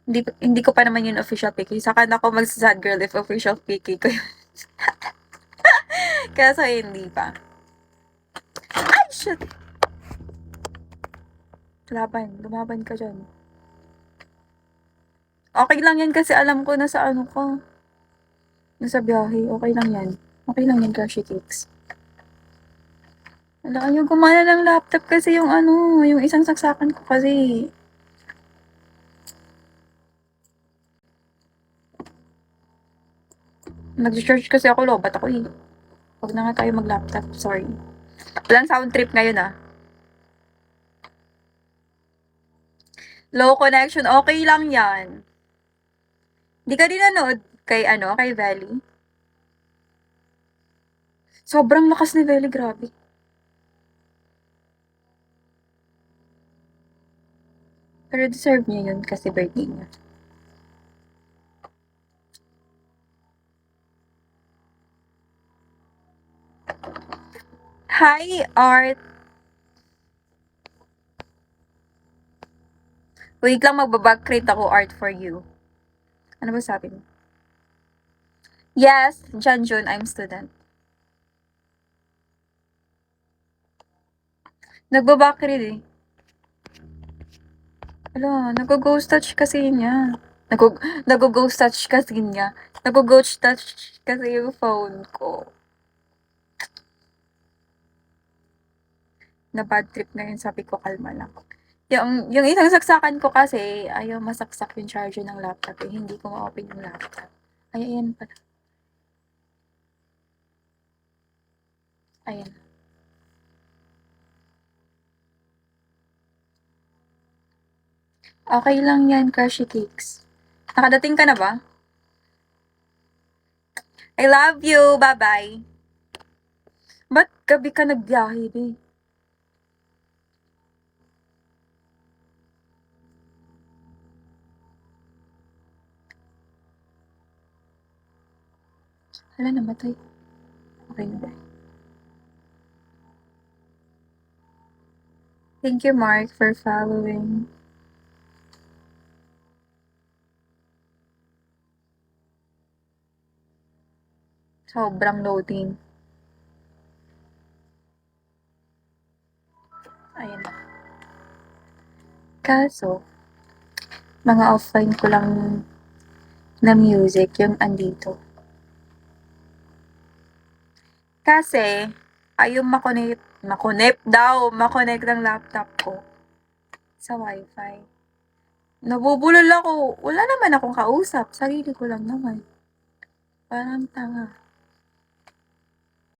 Hindi ko pa naman yun official PK. Saka na ako mag-sad girl if official PK ko yun. Kaso hindi pa. Ay, shit! Lumaban ka dyan. Okay lang yan kasi alam ko na sa ano ko. Nasa biyahe. Okay lang yan. Okay lang yan, Crushy Cakes. Wala kayo gumana ng laptop kasi yung ano, yung isang saksakan ko kasi. Nag-charge kasi ako, lobat ako eh. Huwag na nga tayo mag-laptop, sorry. Walang sound trip ngayon ah. Low connection, okay lang yan. Di ka din nanood kay kay Valley? Sobrang lakas ni Valley, grabe. Pero deserve niya yun kasi birthday niya. Hi, Art! Wait lang, magbabag-crate ako, Art, for you. Ano ba sabi mo? Yes, Janjun, I'm student. Nagbabakrid eh. Ala, nag-ghost touch kasi niya. Nag-ghost touch kasi niya. Nag-ghost touch kasi yung phone ko. Na bad trip na yun, sabi ko kalma lang. Yung isang saksakan ko kasi, ayaw masaksak yung charger ng laptop eh. Hindi ko ma-open yung laptop. Ay, ayan pala. Ayan. Okay lang yan, Crushy Cakes. Nakadating ka na ba? I love you! Bye-bye! Ba't gabi ka nagbiyahe, be? Hala, namatay. Okay na ba? Thank you, Mark, for following. Sobrang loading. Ayan. Kaso, mga offline ko lang na music yung andito. Kasi, ayaw makonect ng laptop ko sa wifi. Nabubulol ako. Wala naman akong kausap. Sarili ko lang naman. Parang tanga.